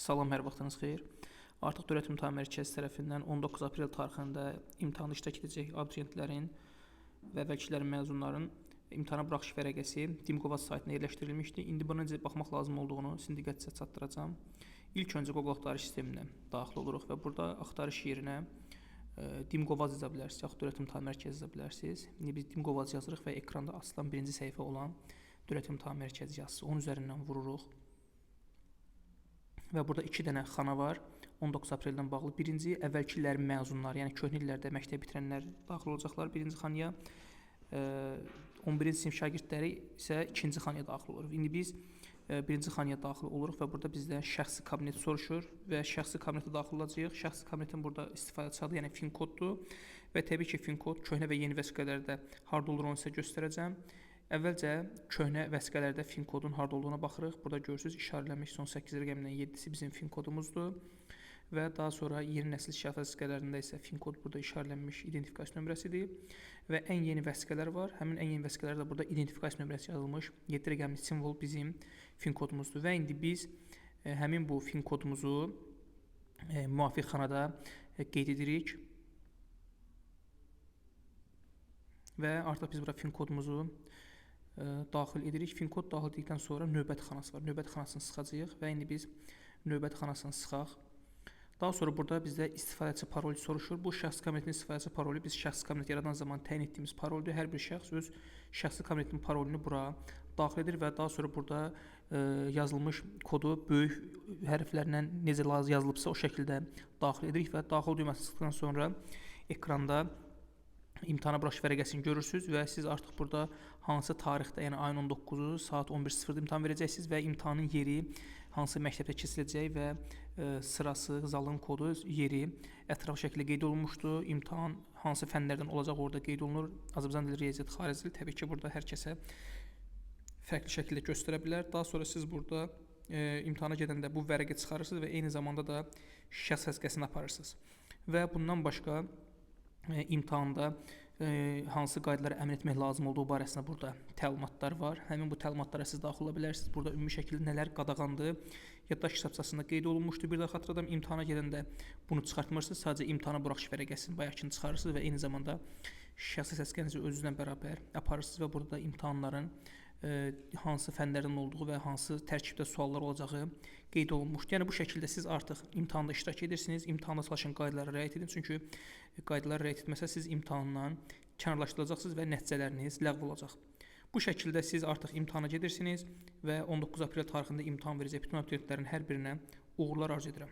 Salam, hər vaxtınız xeyir. Artıq Dövlət İmtahan Mərkəzi tərəfindən 19 aprel tarixində imtahanda iştirak edəcək abituriyentlərin və vəkillərin, məzunların imtahana buraxış vərəqəsi Dimqova saytına yerləşdirilmişdi. İndi buna necə baxmaq lazım olduğunu sizin diqqətinizə çatdıracağam. İlk öncə Google axtarış sisteminə daxil oluruq və burada axtarış yerinə Dimqovaz yaza bilərsiniz, yaxud Dövlət İmtahan Mərkəzi yaza bilərsiniz. İndi biz Dimqovaz yazırıq və ekranda asılan birinci səhifə olan Dövlət İmtahan Mərkəzi yazısı. Onun üzərindən vururuq. Və burada 2 dənə xana var. 19 apreldən bağlı. Birinci, əvvəlki illərin məzunları, yəni köhnə illərdə məktəb bitirənlər daxil olacaqlar birinci xanaya. 11-ci sinif şagirdləri isə ikinci xanaya daxil olur. İndi biz birinci xanaya daxil oluruq və burada bizdən şəxsi kabinet soruşur və şəxsi kabinetə daxil olacağıq. Şəxsi kabinetin burada istifadəçi adı, yəni fin koddur və təbii ki, fin kod köhnə və yeni vəsiqələrdə harda olur onu sizə göstərəcəm. Əvvəlcə köhnə vəsiqələrdə fin kodun harda olduğuna baxırıq. Burada görürsünüz işarələnmiş son 8 rəqəmindən 7-si bizim fin kodumuzdur. Və daha sonra yeni nəsil şəxs vəsiqələrində isə fin kod burada işarələnmiş identifikasiya nömrəsidir. Və ən yeni vəsiqələr var. Həmin ən yeni vəsiqələrdə burada identifikasiya nömrəsi yazılmış 7 rəqəmli simvol bizim fin kodumuzdur. Və indi biz həmin bu fin kodumuzu müvafiq xanada qeyd edirik. Və artıq biz burada fin kodumuzu daxil edirik. Fin kod daxil edildikdən sonra növbəti xanası var. Növbəti xanasını sıxacağıq və indi biz növbəti xanasını sıxaq. Daha sonra burada bizdə istifadəçi parolu soruşur. Bu şəxsi kabinetin istifadəçi parolu biz şəxsi kabinet yaradan zaman təyin etdiyimiz paroldur. Hər bir şəxs öz şəxsi kabinetinin parolunu bura daxil edir və daha sonra burada yazılmış kodu böyük hərflərlə necə yazılıbsa o şəkildə daxil edirik və daxil düyməsini sıxdıqdan sonra ekranda imtahana buraxış vərəqəsini görürsünüz və siz artıq burada hansı tarixdə, yəni ayın 19-u saat 11:00-da imtahan verəcəksiniz və imtahanın yeri, hansı məktəbdə keçiriləcəyi və sırası, zalın kodu, yeri ətraflı şəkildə qeyd olunmuşdur. İmtahan hansı fənlərdən olacaq orada qeyd olunur. Azərbaycan dili, riyaziyyat, xarici dil təbii ki, burada hər kəsə fərqli şəkildə göstərə bilər. Daha sonra siz burada imtahana gedəndə bu vərəqi çıxarırsınız və eyni zamanda da şəxs vəsiqəsini aparırsınız. Və bundan başqa imtahanda hansı qaydalara əməl etmək lazım olduğu barəsində burada təlimatlar var. Həmin bu təlimatlara siz daxil ola bilərsiniz. Burada ümumi şəkildə nələr qadağandır, yaddaş kitabçasında qeyd olunmuşdur. Bir daha xatırladım, imtahana gedəndə bunu çıxartmırsınız. Sadəcə imtahana buraxış vərəqəsini bayaqkını çıxarırsınız və eyni zamanda şəxsi vəsiqənizi özünüzlə bərabər aparırsınız və burada imtahanların hansı fənlərdən olduğu və hansı tərkibdə suallar olacağı qeyd olunmuşdur. Yəni bu şəkildə siz artıq imtahanda iştirak edirsiniz. İmtahanda çalışan qaydalara riayət edin. Çünki qaydalara riayət etməsəz siz imtahandan kənarlaşdırılacaqsınız və nəticələriniz ləğv olacaq. Bu şəkildə siz artıq imtahana gedirsiniz və 19 aprel tarixində imtahan verəcək bütün abituriyentlərin hər birinə uğurlar arzu edirəm.